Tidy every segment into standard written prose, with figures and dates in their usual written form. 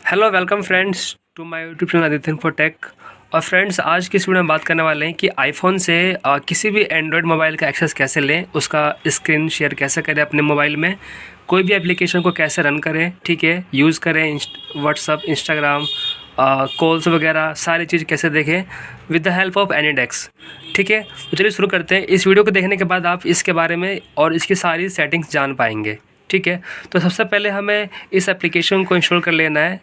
Hello welcome friends to my YouTube channel Aditya for Tech. और friends, आज की इस वीडियो में बात करने वाले हैं कि आईफोन से किसी भी एंड्रॉयड मोबाइल का एक्सेस कैसे लें, उसका स्क्रीन शेयर कैसे करें अपने मोबाइल में, कोई भी एप्लीकेशन को कैसे रन करें, ठीक है, यूज़ करें व्हाट्सअप, इंस्टाग्राम, कॉल्स वगैरह सारी चीज़ कैसे देखें विद द हेल्प ऑफ एनीडेक्स। ठीक है, तो चलिए शुरू करते हैं। इस वीडियो को देखने के बाद आप इसके बारे में और इसकी सारी सेटिंग्स जान पाएंगे। ठीक है, तो सबसे पहले हमें इस एप्लीकेशन को इंस्टॉल कर लेना है।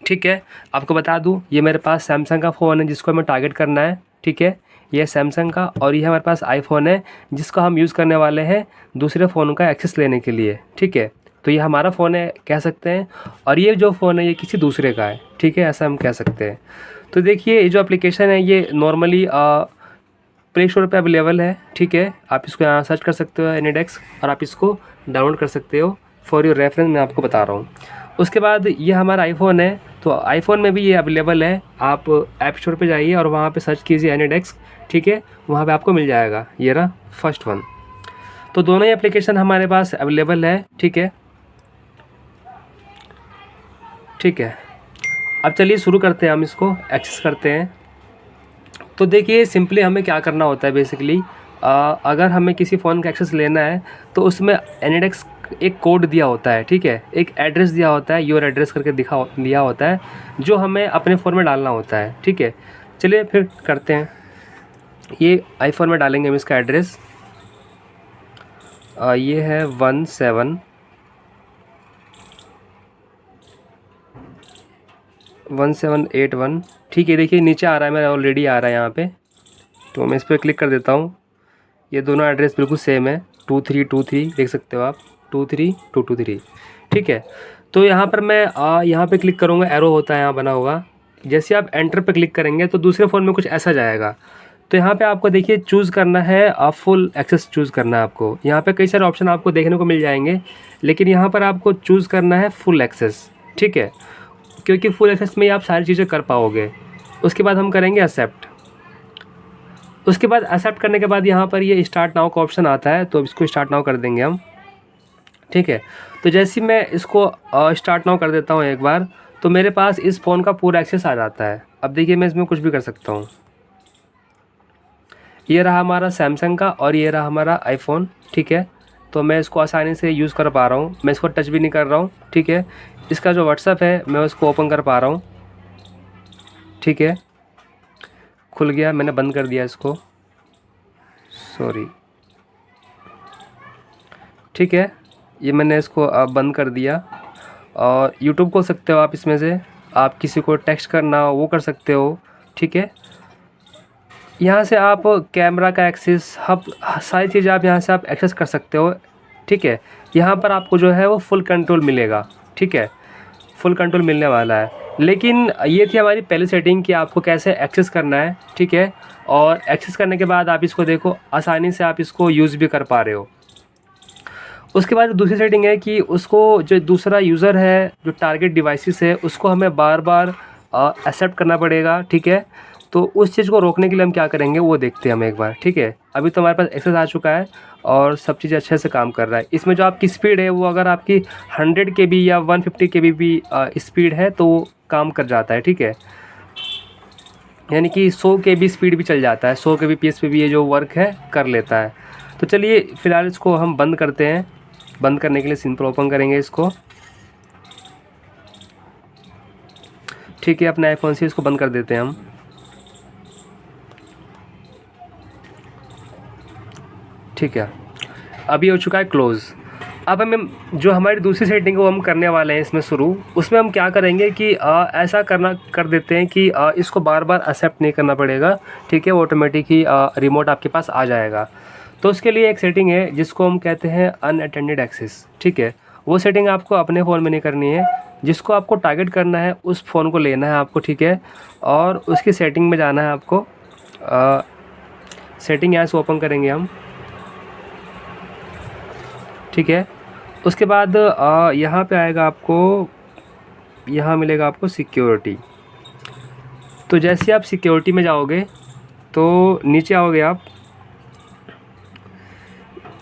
ठीक है, आपको बता दूं, ये मेरे पास सैमसंग का फ़ोन है जिसको हमें टारगेट करना है। ठीक है, ये सैमसंग का, और ये हमारे पास आईफोन है जिसको हम यूज़ करने वाले हैं दूसरे फ़ोन का एक्सेस लेने के लिए। ठीक है, तो ये हमारा फ़ोन है कह सकते हैं, और ये जो फ़ोन है ये किसी दूसरे का है। ठीक है, ऐसा हम कह सकते हैं। तो देखिए, ये जो एप्लीकेशन है ये नॉर्मली प्ले स्टोर पर अवेलेबल है। ठीक है, आप इसको यहाँ सर्च कर सकते हो एनीडेक्स, और आप इसको डाउनलोड कर सकते हो। फॉर योर रेफरेंस मैं आपको बता रहा हूँ। उसके बाद ये हमारा आईफोन है, तो आईफोन में भी ये अवेलेबल है। आप ऐप स्टोर पे जाइए और वहाँ पे सर्च कीजिए एनीडेक्स। ठीक है, वहाँ पे आपको मिल जाएगा। ये रहा फर्स्ट वन। तो दोनों ही एप्लीकेशन हमारे पास अवेलेबल है। ठीक है, ठीक है, अब चलिए शुरू करते हैं, हम इसको एक्सेस करते हैं। तो देखिए, सिंपली हमें क्या करना होता है बेसिकली, अगर हमें किसी फ़ोन का एक्सेस लेना है तो उसमें एनीडेक्स एक कोड दिया होता है। ठीक है, एक एड्रेस दिया होता है, योर एड्रेस करके दिया होता है, जो हमें अपने फ़ोन में डालना होता है। ठीक है, चलिए फिर करते हैं। ये आईफोन में डालेंगे हम इसका एड्रेस। ये है 1781। ठीक है, देखिए नीचे आ रहा है, मेरा ऑलरेडी आ रहा है यहाँ पे, तो मैं इस पर क्लिक कर देता हूँ। ये दोनों एड्रेस बिल्कुल सेम है, 2323 देख सकते हो आप, 23223। ठीक है, तो यहाँ पर मैं यहाँ पे क्लिक करूँगा, एरो होता है यहाँ बना होगा। जैसे आप एंटर पे क्लिक करेंगे तो दूसरे फ़ोन में कुछ ऐसा जाएगा। तो यहाँ पे आपको देखिए चूज़ करना है, फुल एक्सेस चूज़ करना है आपको। यहाँ पे कई सारे ऑप्शन आपको देखने को मिल जाएंगे, लेकिन यहाँ पर आपको चूज़ करना है फुल एक्सेस। ठीक है, क्योंकि फुल एक्सेस में आप सारी चीज़ें कर पाओगे। उसके बाद हम करेंगे एक्सेप्ट। उसके बाद एक्सेप्ट करने के बाद यहाँ पर ये स्टार्ट नाउ का ऑप्शन आता है, तो इसको स्टार्ट नाउ कर देंगे हम। ठीक है, तो जैसे ही मैं इसको स्टार्ट नाउ कर देता हूँ एक बार, तो मेरे पास इस फ़ोन का पूरा एक्सेस आ जाता है। अब देखिए, मैं इसमें कुछ भी कर सकता हूँ। ये रहा हमारा सैमसंग का, और ये रहा हमारा आईफोन। ठीक है, तो मैं इसको आसानी से यूज़ कर पा रहा हूँ, मैं इसको टच भी नहीं कर रहा हूँ। ठीक है, इसका जो व्हाट्सअप है मैं उसको ओपन कर पा रहा हूँ। ठीक है, खुल गया, मैंने बंद कर दिया इसको, सॉरी। ठीक है, ये मैंने इसको अब बंद कर दिया। और यूट्यूब खोल सकते हो आप, इसमें से आप किसी को टेक्स्ट करना हो वो कर सकते हो। ठीक है, यहाँ से आप कैमरा का एक्सेस, हब सारी चीज़ें आप यहाँ से आप एक्सेस कर सकते हो। ठीक है, यहाँ पर आपको जो है वो फुल कंट्रोल मिलेगा। ठीक है, फुल कंट्रोल मिलने वाला है। लेकिन ये थी हमारी पहली सेटिंग कि आपको कैसे एक्सेस करना है। ठीक है, और एक्सेस करने के बाद आप इसको देखो, आसानी से आप इसको यूज़ भी कर पा रहे हो। उसके बाद दूसरी सेटिंग है कि उसको, जो दूसरा यूज़र है, जो टारगेट डिवाइसेस है, उसको हमें बार बार एक्सेप्ट करना पड़ेगा। ठीक है, तो उस चीज़ को रोकने के लिए हम क्या करेंगे वो देखते हैं हम एक बार। ठीक है, अभी तो हमारे पास एक्सेस आ चुका है और सब चीज़ अच्छे से काम कर रहा है। इसमें जो आपकी स्पीड है वो अगर आपकी 100 KB या 150 KB भी स्पीड है तो वो काम कर जाता है। ठीक है, यानी कि 100 KB स्पीड भी चल जाता है, 100 kbps पे भी ये जो वर्क है कर लेता है। तो चलिए फ़िलहाल इसको हम बंद करते हैं। बंद करने के लिए सिंपल ओपन करेंगे इसको। ठीक है, अपने आईफोन से इसको बंद कर देते हैं हम। ठीक है, अभी हो चुका है क्लोज़। अब हमें जो हमारी दूसरी सेटिंग है वो हम करने वाले हैं इसमें शुरू। उसमें हम क्या करेंगे कि ऐसा करना कर देते हैं कि इसको बार बार एक्सेप्ट नहीं करना पड़ेगा। ठीक है, ऑटोमेटिक ही रिमोट आपके पास आ जाएगा। तो उसके लिए एक सेटिंग है जिसको हम कहते हैं अनअटेंडेड एक्सेस। ठीक है, वो सेटिंग आपको अपने फ़ोन में नहीं करनी है, जिसको आपको टारगेट करना है उस फ़ोन को लेना है आपको। ठीक है, और उसकी सेटिंग में जाना है आपको। सेटिंग यहाँ से ओपन करेंगे हम। ठीक है, उसके बाद यहाँ पे आएगा आपको, यहाँ मिलेगा आपको सिक्योरिटी। तो जैसे आप सिक्योरिटी में जाओगे तो नीचे आओगे आप,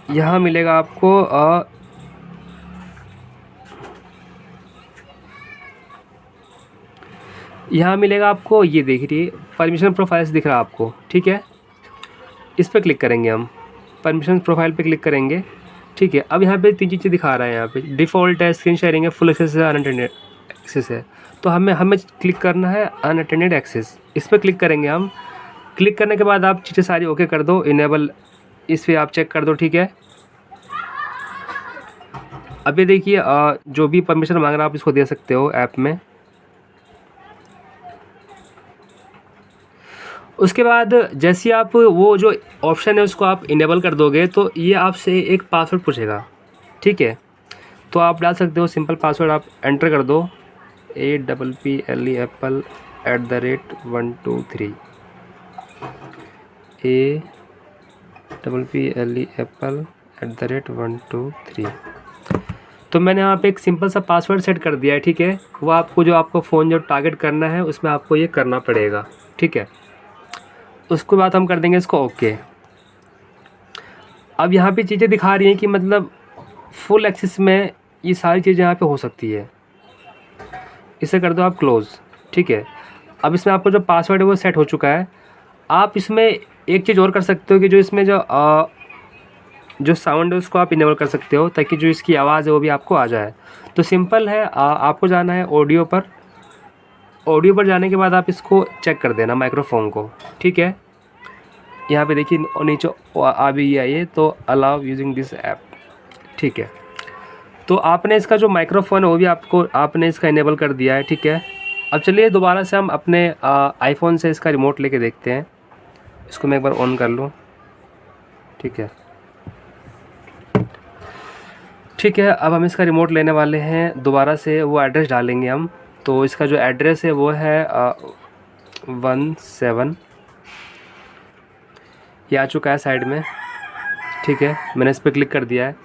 यहाँ मिलेगा आपको यहाँ मिलेगा आपको, ये देख रही परमिशन प्रोफाइल्स दिख रहा है आपको, ठीक है। इस पर क्लिक करेंगे हम, परमिशन प्रोफाइल पे क्लिक करेंगे, ठीक है। अब यहाँ पे 3 चीज़ें दिखा रहा है, यहाँ पे डिफ़ॉल्ट है, स्क्रीन शेयरिंग है, फुल एक्सेस है, अनअटेंडेड एक्सेस है। तो हमें हमें क्लिक करना है अनअटेंडेड एक्सेस। इस पर क्लिक करेंगे हम। क्लिक करने के बाद आप चीज़ें सारी ओके कर दो, इनेबल इस पर आप चेक कर दो, ठीक है। अभी देखिए जो भी परमिशन मांग रहा है आप इसको दे सकते हो ऐप में। उसके बाद जैसे आप वो जो ऑप्शन है उसको आप इनेबल कर दोगे तो ये आपसे एक पासवर्ड पूछेगा, ठीक है। तो आप डाल सकते हो सिंपल पासवर्ड, आप एंटर कर दो APPLEAPPLE@123 APPLEAPPLE@123। तो मैंने यहाँ पे एक सिंपल सा पासवर्ड सेट कर दिया है, ठीक है। वो आपको जो आपको फ़ोन जो टारगेट करना है उसमें आपको ये करना पड़ेगा, ठीक है। उसके बाद हम कर देंगे इसको ओके। अब यहाँ पे चीज़ें दिखा रही हैं कि मतलब फुल एक्सेस में ये सारी चीज़ें यहाँ पे हो सकती है। इसे कर दो आप क्लोज़, ठीक है। अब इसमें आपको जो पासवर्ड है वो सेट हो चुका है। आप इसमें एक चीज़ और कर सकते हो कि जो इसमें जो साउंड है उसको आप इनेबल कर सकते हो ताकि जो इसकी आवाज़ है वो भी आपको आ जाए। तो सिंपल है, आपको जाना है ऑडियो पर। ऑडियो पर जाने के बाद आप इसको चेक कर देना माइक्रोफोन को, ठीक है। यहाँ पे देखिए नीचे आ भी आई है, तो अलाउ यूजिंग दिस ऐप, ठीक है। तो आपने इसका जो माइक्रोफोन है वो भी आपने इसका इनेबल कर दिया है, ठीक है। अब चलिए दोबारा से हम अपने आईफोन से इसका रिमोट लेके देखते हैं। इसको मैं एक बार ऑन कर लूँ, ठीक है। ठीक है, अब हम इसका रिमोट लेने वाले हैं। दोबारा से वो एड्रेस डालेंगे हम। तो इसका जो एड्रेस है वो है 17, ये आ चुका है साइड में, ठीक है। मैंने इस पर क्लिक कर दिया है।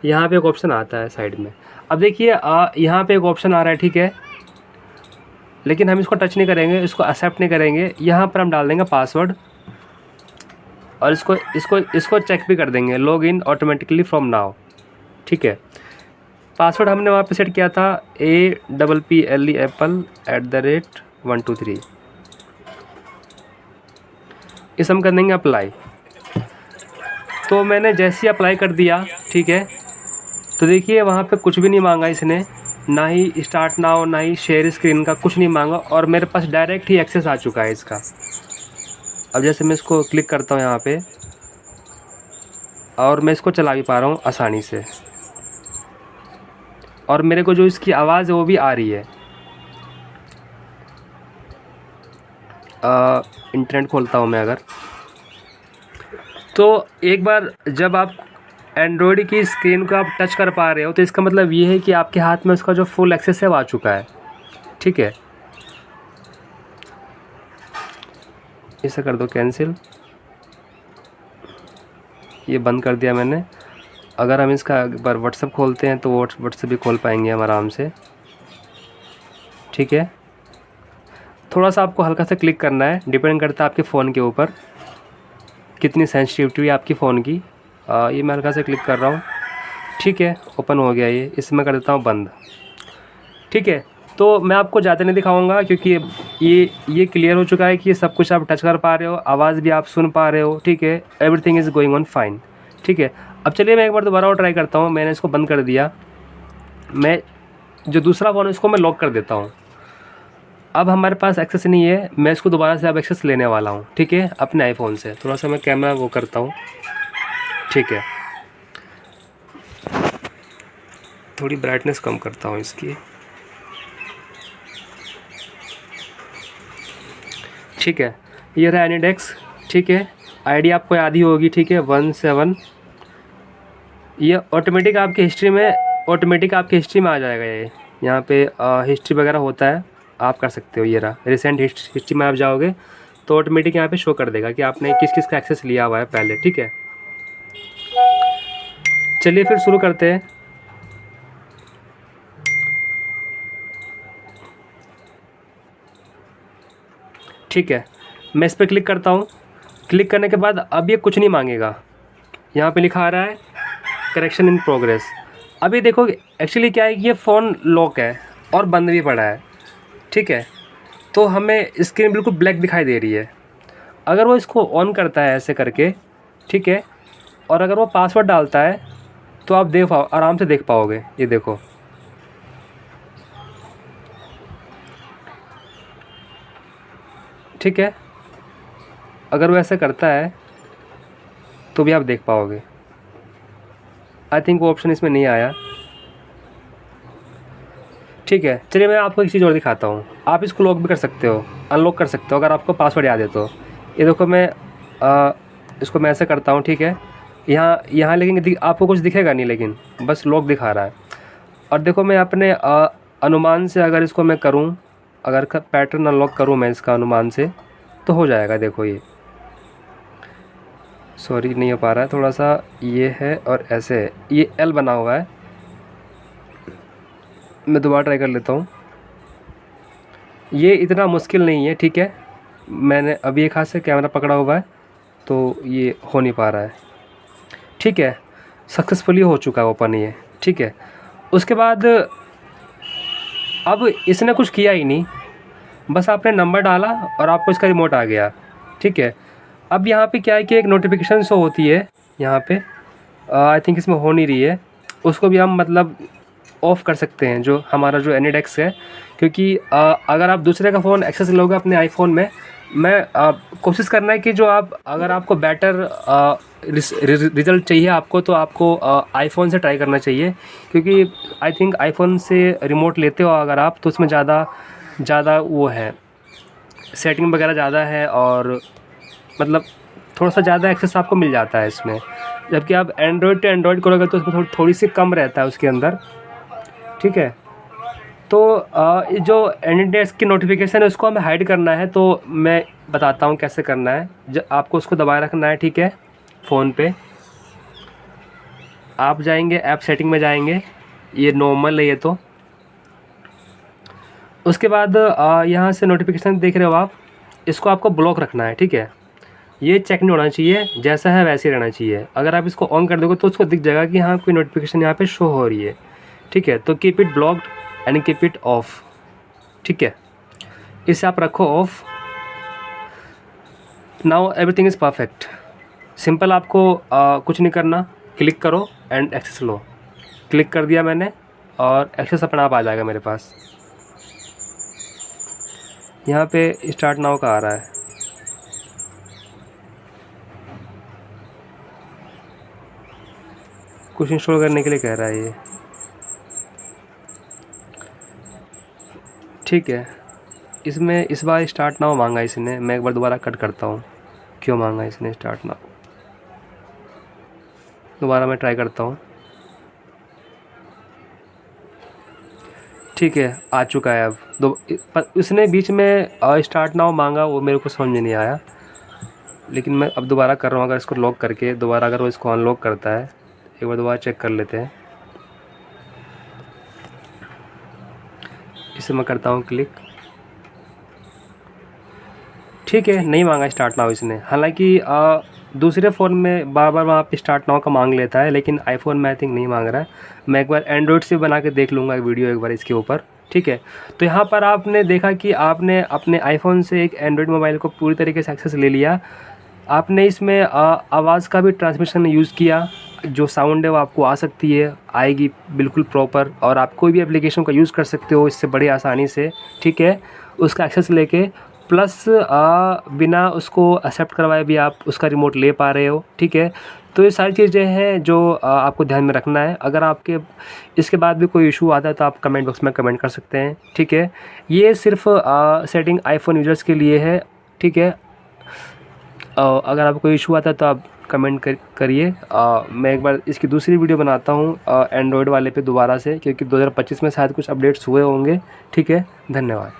यहाँ पे एक ऑप्शन आता है साइड में। अब देखिए यहाँ पे एक ऑप्शन आ रहा है, ठीक है। लेकिन हम इसको टच नहीं करेंगे, इसको एक्सेप्ट नहीं करेंगे। यहाँ पर हम डाल देंगे पासवर्ड और इसको इसको इसको चेक भी कर देंगे, log in automatically from now, ठीक है। पासवर्ड हमने वहाँ पे सेट किया था APPLEAPPLE@123। इस हम कर देंगे अप्लाई। तो मैंने जैसे ही अप्लाई कर दिया, ठीक है। तो देखिए वहाँ पे कुछ भी नहीं मांगा इसने, ना ही स्टार्ट नाउ, ना ही शेयर स्क्रीन का, कुछ नहीं मांगा और मेरे पास डायरेक्ट ही एक्सेस आ चुका है इसका। अब जैसे मैं इसको क्लिक करता हूँ यहाँ पे और मैं इसको चला भी पा रहा हूँ आसानी से, और मेरे को जो इसकी आवाज़ है वो भी आ रही है। इंटरनेट खोलता हूँ मैं अगर, तो एक बार जब आप एंड्रॉयड की स्क्रीन को आप टच कर पा रहे हो तो इसका मतलब ये है कि आपके हाथ में उसका जो फुल एक्सेस है वो आ चुका है, ठीक है। इसे कर दो कैंसिल, ये बंद कर दिया मैंने। अगर हम इसका एक बार व्हाट्सअप खोलते हैं तो व्हाट्सअप भी खोल पाएंगे हम आराम से, ठीक है। थोड़ा सा आपको हल्का सा क्लिक करना है, डिपेंड करता है आपके फ़ोन के ऊपर कितनी सेंसिटिविटी है आपकी फ़ोन की। ये मैं हल्का से क्लिक कर रहा हूँ, ठीक है। ओपन हो गया ये, इसमें कर देता हूँ बंद, ठीक है। तो मैं आपको ज़्यादा नहीं दिखाऊंगा क्योंकि ये क्लियर हो चुका है कि ये सब कुछ आप टच कर पा रहे हो, आवाज़ भी आप सुन पा रहे हो, ठीक है। Everything is going on fine, ठीक है। अब चलिए मैं एक बार दोबारा और ट्राई करता हूँ। मैंने इसको बंद कर दिया, मैं जो दूसरा फ़ोन है उसको मैं लॉक कर देता हूँ। अब हमारे पास एक्सेस नहीं है, मैं इसको दोबारा से अब एक्सेस लेने वाला हूँ, ठीक है, अपने आईफोन से। थोड़ा सा मैं कैमरा वो करता हूँ, ठीक है। थोड़ी ब्राइटनेस कम करता हूँ इसकी, ठीक है। ये रहा एनीडेक्स, ठीक है। आईडी आपको याद ही होगी, ठीक है, 17। ये ऑटोमेटिक आपकी हिस्ट्री में आ जाएगा। ये यहाँ पे हिस्ट्री वगैरह होता है, आप कर सकते हो। ये रहा रिसेंट हिस्ट्री में आप जाओगे तो ऑटोमेटिक यहाँ पे शो कर देगा कि आपने किस किस का एक्सेस लिया हुआ है पहले, ठीक है। चलिए फिर शुरू करते हैं। ठीक है, मैं इस पर क्लिक करता हूँ। क्लिक करने के बाद अब ये कुछ नहीं मांगेगा, यहाँ पे लिखा आ रहा है करेक्शन इन प्रोग्रेस। अभी देखो एक्चुअली क्या है कि ये फ़ोन लॉक है और बंद भी पड़ा है, ठीक है। तो हमें स्क्रीन बिल्कुल ब्लैक दिखाई दे रही है। अगर वो इसको ऑन करता है ऐसे करके, ठीक है, और अगर वो पासवर्ड डालता है तो आप आराम से देख पाओगे। ये देखो, ठीक है, अगर वो ऐसे करता है तो भी आप देख पाओगे। आई थिंक वो ऑप्शन इसमें नहीं आया। ठीक है, चलिए मैं आपको एक चीज़ और दिखाता हूँ। आप इसको लॉक भी कर सकते हो, अनलॉक कर सकते हो अगर आपको पासवर्ड याद है तो। ये देखो, मैं इसको मैं ऐसे करता हूँ, ठीक है, यहाँ यहाँ लेकिन आपको कुछ दिखेगा नहीं, लेकिन बस लॉक दिखा रहा है। और देखो, मैं अपने अनुमान से अगर इसको मैं करूँ, अगर पैटर्न अनलॉक करूँ मैं इसका अनुमान से, तो हो जाएगा। देखो, ये सॉरी नहीं हो पा रहा है, थोड़ा सा ये है और ऐसे है, ये एल बना हुआ है। मैं दोबारा ट्राई कर लेता हूँ। ये इतना मुश्किल नहीं है, ठीक है, मैंने अभी एक हाथ से कैमरा पकड़ा हुआ है तो ये हो नहीं पा रहा है। ठीक है, सक्सेसफुली हो चुका है ओपन ये। ठीक है, उसके बाद अब इसने कुछ किया ही नहीं, बस आपने नंबर डाला और आपको इसका रिमोट आ गया। ठीक है, अब यहाँ पे क्या है कि एक नोटिफिकेशन शो होती है यहाँ पे, आई थिंक इसमें हो नहीं रही है, उसको भी हम मतलब ऑफ़ कर सकते हैं, जो हमारा जो एनीडेस्क है। क्योंकि अगर आप दूसरे का फ़ोन एक्सेस लोगे अपने आईफोन में, मैं कोशिश करना है कि जो आप, अगर आपको बेटर रिज़ल्ट चाहिए आपको, तो आपको आईफोन से ट्राई करना चाहिए। क्योंकि आई थिंक आईफोन से रिमोट लेते हो अगर आप, तो उसमें ज़्यादा वो है, सेटिंग वगैरह ज़्यादा है, और मतलब थोड़ा सा ज़्यादा एक्सेस आपको मिल जाता है इसमें। जबकि आप एंड्रॉयड टू एंड्रॉयड करोगे तो उसमें थोड़ी सी कम रहता है उसके अंदर। ठीक है, तो जो एनीडेस्क की नोटिफिकेशन है उसको हमें हाइड करना है, तो मैं बताता हूँ कैसे करना है। आपको उसको दबाए रखना है, ठीक है, फ़ोन पे आप जाएंगे, ऐप सेटिंग में जाएंगे, ये नॉर्मल है ये तो। उसके बाद यहाँ से नोटिफिकेशन देख रहे हो आप, इसको आपको ब्लॉक रखना है। ठीक है, ये चेक नहीं होना चाहिए, जैसा है वैसे ही रहना चाहिए। अगर आप इसको ऑन कर दोगे तो उसको दिख जाएगा कि हाँ कोई नोटिफिकेशन यहाँ पे शो हो रही है। ठीक है, तो keep it blocked and keep it of. ठीक है, इसे आप रखो of. Now everything is perfect. Simple, आपको कुछ नहीं करना, क्लिक करो एंड एक्सेस लो। क्लिक कर दिया मैंने और एक्सेस अपना आप आ जाएगा मेरे पास। यहाँ पे स्टार्ट नाउ का आ रहा है। कुछ इंस्टॉल करने के लिए कह रहा है ये। ठीक है, इसमें इस बार स्टार्ट नाउ मांगा इसने। मैं एक बार दोबारा कट करता हूँ, क्यों मांगा इसने स्टार्ट नाउ। दोबारा मैं ट्राई करता हूँ। ठीक है, आ चुका है अब। इसने बीच में स्टार्ट नाउ मांगा, वो मेरे को समझ में नहीं आया, लेकिन मैं अब दोबारा कर रहा हूँ। अगर इसको लॉक करके दोबारा अगर वो इसको अनलॉक करता है, एक बार दोबारा चेक कर लेते हैं। इसे मैं करता हूँ क्लिक। ठीक है, नहीं मांगा स्टार्ट नाउ इसने। हालांकि दूसरे फ़ोन में बार बार वहाँ पे स्टार्ट नाउ का मांग लेता है, लेकिन आईफोन में आई थिंक नहीं मांग रहा है। मैं एक बार एंड्रॉयड से बना के देख लूँगा वीडियो एक बार इसके ऊपर। ठीक है, तो यहाँ पर आपने देखा कि आपने अपने आईफोन से एक एंड्रॉयड मोबाइल को पूरी तरीके से एक्सेस ले लिया। आपने इसमें आवाज़ का भी ट्रांसमिशन यूज़ किया, जो साउंड है वो आपको आ सकती है, आएगी बिल्कुल प्रॉपर, और आप कोई भी एप्लीकेशन का यूज़ कर सकते हो इससे बड़ी आसानी से। ठीक है, उसका एक्सेस लेके, प्लस बिना उसको एक्सेप्ट करवाए भी आप उसका रिमोट ले पा रहे हो। ठीक है, तो ये सारी चीज़ें हैं जो आपको ध्यान में रखना है। अगर आपके इसके बाद भी कोई इशू आता है तो आप कमेंट बॉक्स में कमेंट कर सकते हैं। ठीक है, ये सिर्फ सेटिंग आईफोन यूज़र्स के लिए है। ठीक है, अगर आपको कोई इशू आता है तो आप कमेंट करिए। मैं एक बार इसकी दूसरी वीडियो बनाता हूँ एंड्रॉयड वाले पे दोबारा से, क्योंकि 2025 में शायद कुछ अपडेट्स हुए होंगे। ठीक है, धन्यवाद।